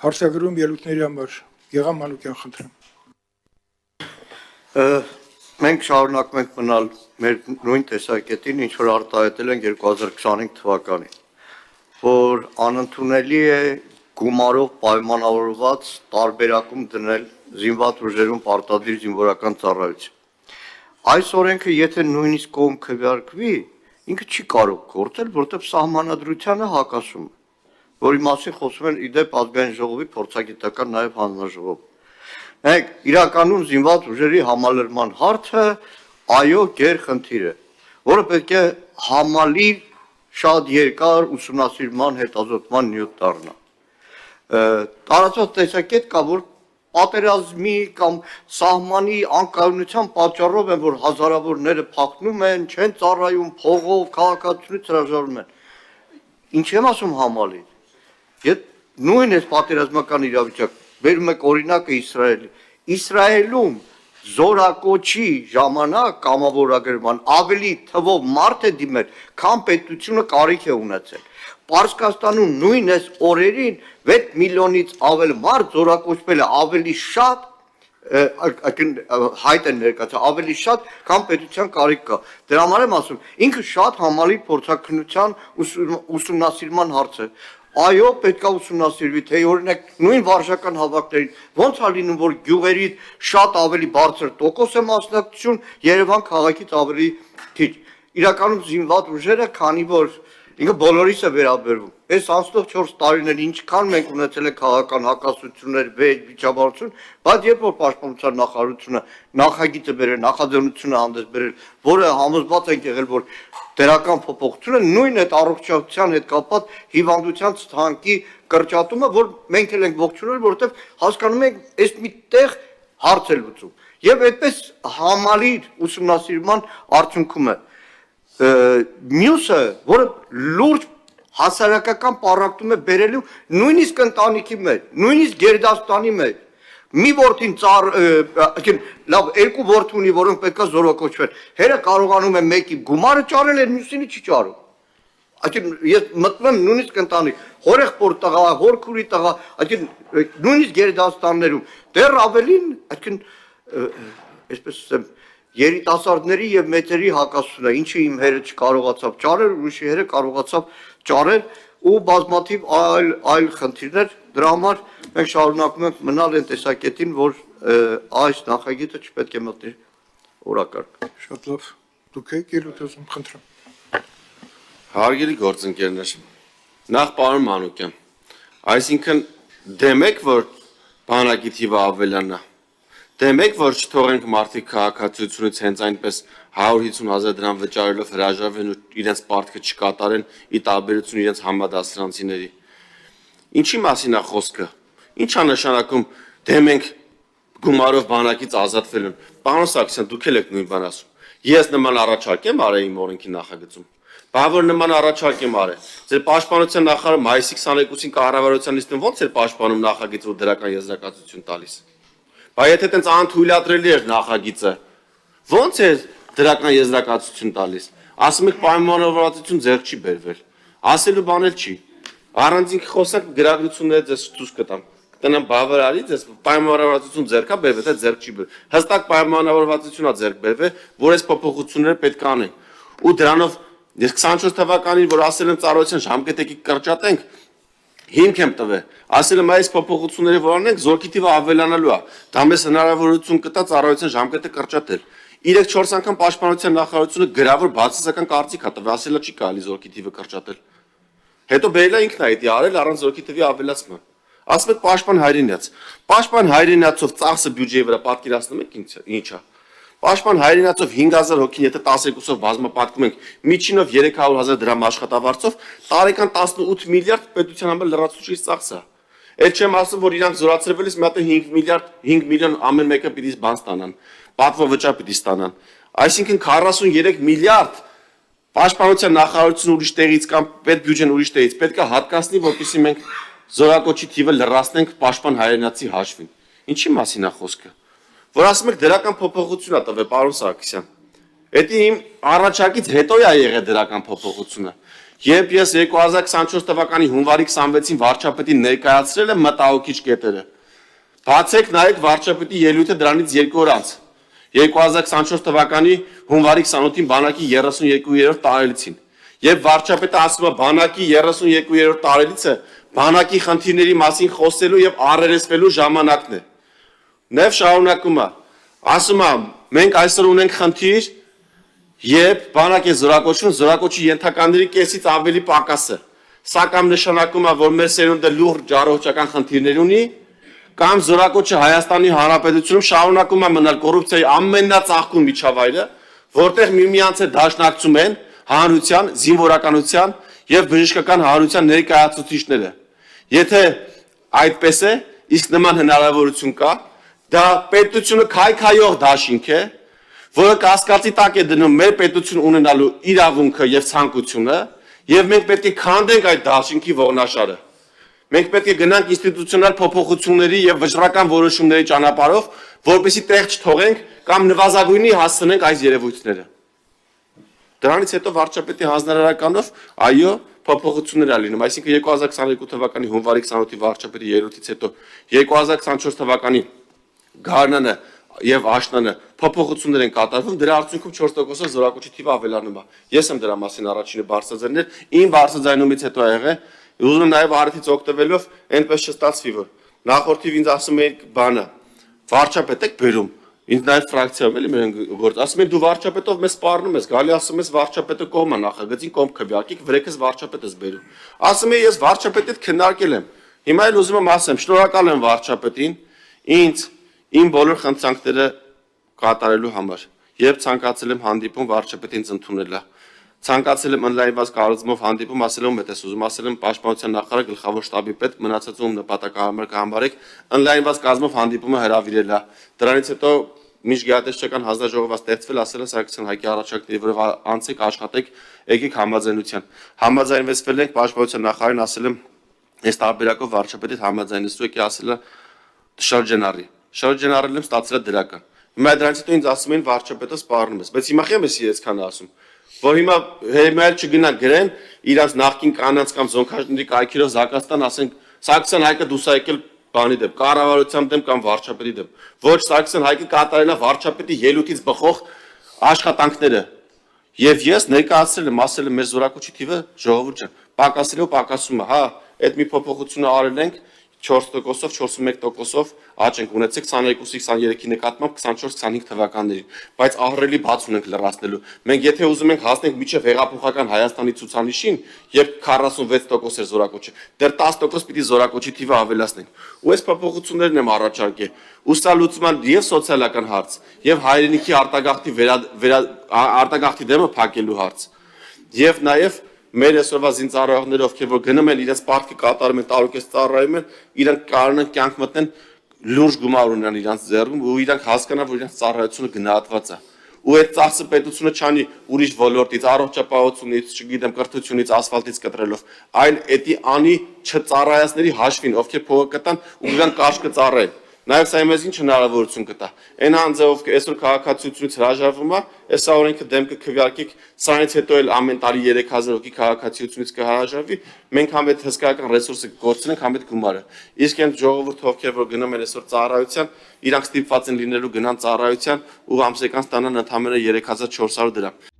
Հարցագրում ելույթների համար Գեգամ Մանուկյան խնդրեմ։ Մենք շարունակում ենք մնալ մեր նույն տեսակետին, ինչ որ արտահայտել ենք 2025 թվականին, որ անընդունելի է գումարով պայմանավորված տարբերակում դնել զինված ուժերում պարտադիր զինվորական ծառայություն։ Այս օրենքը եթե նույնիսկ կողմ քվեարկվի, ինքը չի կարող գործել, որտեղ սահմանադրությանը հակասում է, որի մասին խոսում են իդեպ ազգային ժողովի փորձագիտական նաև հանձնաժողով։ Մենք իրականում զինված ուժերի համալրման հարցը այո գեր խնդիր է, որը պետք է համալիր շատ երկար ուսումնասիրման հետազոտման նյութ դառնա։ Տարածված տեսակետ կա, որ պատերազմի կամ սահմանի անկայունության պատճառով են, որ հազարավորները փախնում են, չեն ծառայում, փողով, քաղաքացիությունից հրաժարվում են։ Ինչ եմ ասում համալիր։ Եթե նույն է պատերազմական իրավիճակ, բերում եք օրինակը Իսրայելի։ Իսրայելում զորակոչի ժամանակ կամավորագրման ավելի թվով մարդ է դիմել, քան պետությունը կարիք է ունեցել։ Պարսկաստանում նույն այս օրերին 6 միլիոնից ավել մարդ զորակոչվել է ավելի շատ հայտ են ներկայացել, ավելի շատ, քան պետության կարիք կա։ Դրա համար եմ ասում, ինքը շատ համալիր փորձաքննության ուսումնասիրման հարց է։ Այո, պետք է ուսումնասիրվի, թե օրինակ նույն վարժական հավաքներին ոնց է լինում, որ գյուղերից շատ ավելի բարձր տոկոս է մասնակցություն, Երևան քաղաքից ավելի քիչ։ Իրականում զինված ուժերը, քանի որ ինքը բոլորիս է վերաբերվում։ Այս անցնող 4 տարիներ ինչքան մենք ունեցել ենք քաղաքական հակասություններ, վեճ, վիճաբանություն, բայց երբ որ պաշտպանության նախարարությունը նախագիծը բերել, նախաձեռնությունը հանդես բերել, որը համոզված ենք եղել, որ դերական փոփոխությունը նույն այդ առողջության հետ կապված հիվանդության ցանկի կրճատումը, որ մենք էլ ենք ողջունել, որովհետև հասկանում ենք, այս մի տեղ հարց է լուծում։ Եվ այդպես համալիր ուսումնասիրման արդյունքում է մյուսը, որը լուրջ հասարակական պառակտում է բերելու նույնիսկ ընտանիքի մեջ, նույնիսկ գերդաստանի մեջ։ Մի որդին լավ, 2 որդի ունի, որոնք պետք է զորակոչվեն։ Հերը կարողանում է մեկի գումարը ճարել, մյուսինի չի ճարում։ Ես մտնում եմ նույնիսկ ընտանիք, հորեղբոր տղա, հորքուրի տղա, նույնիսկ գերդաստաններում դեռ ավելին, այսպես ասեմ, երիտասարդների եւ մեծերի հակասությունը, ինչը իմ հերը չկարողացավ ճարել, ուրիշի հերը կարողացավ ճարել ու բազմաթիվ այլ խնդիրներ, դրա համար մենք շարունակում ենք մնալ այն տեսակետին, որ այս նախագիծը չպետք է մտնի օրակարգ։ Շատ լավ։ Դուք եք ելույթ ուզում, խնդրեմ։ Հարգելի գործընկերներ, նախ պարոն Մանուկյան, այսինքն դեմ եք, որ բանակի թիվը ավելանա։ Դեմ եք, որ չթողենք մարդիկ քաղաքացիությունից հենց այնպես 150,000 դրամ վճարելով հրաժարվեն ու իրենց պարտքը չկատարեն ի տարբերություն իրենց համադասարանցիների։ Ինչի մասին է խոսքը։ Ինչ է նշանակում դեմ ենք գումարով բանակից ազատվելուն։ Պարոն Սարգսյան, դուք էլ եք նույն բան ասում։ Ես նման առաջարկ եմ արել իմ օրենքի նախագծում։ Բավարար նման առաջարկ եմ արել։ Ձեր պաշտպանության նախարարը մայիսի 22-ին կառավարության նիստում ո՞նց էր պաշտպանում նախագիծը ու դրական եզրակացություն տալիս։ Բայց եթե տենց անթույլատրելի էր նախագիծը, ո՞նց է դրական եզրակացություն տալիս։ Ասում եք պայմանավորվածություն ձեռք չի բերվել։ Ասելու բան էլ չի։ Առանձին խոսանք գրագրությունները ձեզ ցույց կտամ։ Կտնեմ բավարարի ձեզ պայմանավորվածություն ձեռքա բերվել, թե ձեռք չի բերվել։ Հստակ պայմանավորվածություն է ձեռք բերվել, որ այս փոփոխությունները պետք է անեն։ Ու դրանով ես 24 թվականին, որ ասել եմ ծառայության ժամկետը կրճատենք, հիմք եմ տվել, ասել եմ այս փոփոխությունները որ անենք, զորքի թիվը ավելանալու է, դա մեզ հնարավորություն կտա ծառայության ժամկետը կրճատել։ 3-4 անգամ պաշտպանության նախարարությունը գրավոր բացասական կարծիք է տվել, ասել է չի կարելի զորքի թիվը կրճատել։ Հետո բերել է ինքն այդ արել առանց զորքի թիվի ավելացման։ Ասում եք պաշտպան Հայրենյաց։ Պաշտպան Հայրենյացով ծախսը բյուջեի վրա պատկերացնում եք ինչ է։ Պաշտպան Հայրենյացով 5000 հոգին, եթե 12-ով բազմապատկում ենք, միջինով 300,000 դրամ աշխատավարձով, տարեկան 18 միլիարդ պետության համար լրացուցիչ ծախս է։ Էլ չեմ ասում, որ իրանք զորացրվելիս մի հատ 5 միլիոն ամեն մեկը պիտի բան ստանան, պատվովճար պիտի ստանան։ Այսինքն 43 միլիարդ պաշտպանության նախարարությունը ուրիշ տեղից կամ պետբյուջեն ուրիշ տեղից պետք է հատկացնի, որպեսզի մենք զորակոչի թիվը լրացնենք պաշտպան Հայրենյացի հաշվին։ Ինչի մասին է խոսքը։ Որ ասում եք դրական փոփոխություն է տվել, պարոն Սարգսյան։ Դա իմ առաջարկից հետո է եղել դրական փոփոխությունը։ Երբ ես 2024 թվականի հունվարի 26-ին վարչապետին ներկայացրել եմ մտահոգիչ կետերը, բացեք նայեք վարչապետի ելույթը դրանից 2 օր անց, 2024 թվականի հունվարի 28-ին բանակի 32-րդ տարելիցին, երբ վարչապետը ասում է բանակի 32-րդ տարելիցը բանակի խնդիրների մասին խոսելու եւ առերեսվելու ժամանակն է։ Նեւ շարունակում է, ասում է մենք այսօր ունենք խնդիր, երբ բանակ է զորակոչվում, զորակոչի ենթականների կեսից ավելի պակաս է։ Սա կամ նշանակում է, որ մեր սերունդը լուրջ առողջական խնդիրներ ունի, կամ զորակոչը Հայաստանի Հանրապետությունում շարունակում է մնալ կոռուպցիայի ամենածաղկուն միջավայրը, որտեղ միմյանց հետ դաշնակցում են հանրության, զինվորականության եւ բժշկական հանրության ներկայացուցիչները։ Եթե այդպես է, իսկ նման հնարավորություն կա, դա պետությունը քայքայող դաշինք է, որը կասկածի տակ է դնում մեր պետություն ունենալու իրավունքը եւ ցանկությունը, եւ մենք պետք է քանդենք այդ դաշինքի ողնաշարը։ Մենք պետք է գնանք ինստիտուցիոնալ փոփոխությունների եւ վճռական որոշումների ճանապարհով, որպեսզի տեղ չթողենք կամ նվազագույնի հասցնենք այս երևույթները։ Դրանից հետո վարչապետի հանձնարարականով, այո, փոփոխություններ ա լինում, այսինքն 2022 թվականի հունվարի 28-ի վարչապետի ելույթից հետո 2024 թվականի գարնանը եւ աշնանը փոփոխություններ են կատարվում, դրա արդյունքում 4%-ով զորակոչի թիվը ավելանում է։ Ես եմ դրա մասին առաջինը բարձրաձայնել, իմ բարձրաձայնումից հետո ա եղել, ուզում եմ նաեւ արդից օգտվելով այնպես չստացվի, որ նախորդիվ ինձ ասում էի բանը, վարչապետ եք բերում, ինձ նաեւ ֆրակցիայում էլի մեր գործ, ասում են դու վարչապետով մեզ սպառնում ես, գալի ասում ես վարչապետը կողմ է նախագծին կողմ քվեարկիկ, վրեքս վարչապետ ես բերում։ Ասում եմ ես վարչապետի հետ քննարկել եմ։ Հիմա էլ ուզում եմ ասեմ, շնորհակալ եմ վարչապետին, ինձ իմ բոլոր խնդրանքները կատարելու համար, երբ ցանկացել եմ հանդիպում վարչապետին ընդունելա, ցանկացել եմ օնլայնված կառուցումով հանդիպում, ասել եմ էս ուզում, ասել եմ պաշտպանության նախարար գլխավոր շտաբի պետ, մնացածում նպատակահարմար կհամբարեք, օնլայնված կազմով հանդիպումը հրավիրելա։ Դրանից հետո միջգերատեսչական հանձնաժողովը ստեղծվել, ասել են Սարգսյան Հայկի առաջարկների, որով անցեք աշխատեք, եկեք համաձայնության։ Համաձայնվեցվել ենք պաշտպանության նախարարին, ասել եմ այս տարբերակով վարչապետի համաձայնեցու եկի ասել է շրջանառի։ Շրջանառել եմ ստացել է դրական։ Հիմա դրանից հետո ինձ ասում են վարչապետը սպառնում ես, բայց հիմա խեմ ես այսքան ասում, որ հիմա հերմայել չգնա գրեն իրանց նախկին կանանց կամ զոնքաժների կայքերով Զակաստան ասենք Սարգսյան Հայկը դուսա եկել բանի դեմ, կառավարության դեմ կամ վարչապետի դեմ։ Ոչ Սարգսյան Հայկը կատարելա վարչապետի ելույթից բխող աշխատանքները։ Եվ ես ներկայացրել եմ, ասել եմ մեր զորակոչի թիվը ժողովուրդ ջան, պակասելով պակասում է, հա, այդ մի փոփոխությունը արել ենք 4%-ով, 41%-ով աճ ենք ունեցել 22-ի 23-ի նկատմամբ 24-25 թվականներին, բայց ահռելի բաց ունենք լրացնելու։ Մենք եթե ուզում ենք հասնենք մինչև հեղափոխական Հայաստանի ցուցանիշին, երբ 46% էր զորակոչը, դեռ 10% պիտի զորակոչի թիվը ավելացնենք։ Ու այս փոփոխություններն եմ առաջարկել։ Ու սա լուծման եւ սոցիալական հարց, եւ հայրենիքի արտագաղթի դեմը փակելու հարց։ Եվ նաեւ մեր այսօրվա զինծառայողները, ովքեր որ գնում են իրենց պարտքը կատարում են, տարուկես ծառայում են, իրանք կարող են կյանք մտնեն լուրջ գումար ունենան իրանց ձեռքում ու իրանք հասկանան, որ իրանց ծառայությունը գնահատված է։ Ու այդ ծախսը պետությունը չանի ուրիշ ոլորտից, առողջապահությունից, չգիտեմ, կրթությունից, ասֆալտից կտրելով, այլ էդի անի չծառայածների հաշվին, ովքեր փողը կտան ու գան կարճ կծառայեն։ Նաև սա մեզ ինչ հնարավորություն կտա։ Այն անձը, ով այսօր քաղաքացիությունից հրաժարվում է, այսա օրենքը դեմ կքվեարկեք, սրանից հետո էլ ամեն տարի 3000 հոգի քաղաքացիությունից կհրաժարվի, մենք համ այդ հսկայական ռեսուրսը կկորցնենք, համ այդ գումարը։ Իսկ այն ժողովուրդ ովքեր որ գնում են այսօր ծառայության, իրանք ստիպված են լինելու գնան ծառայության ու ամսական ստանան ընդամենը 3400 դրամ։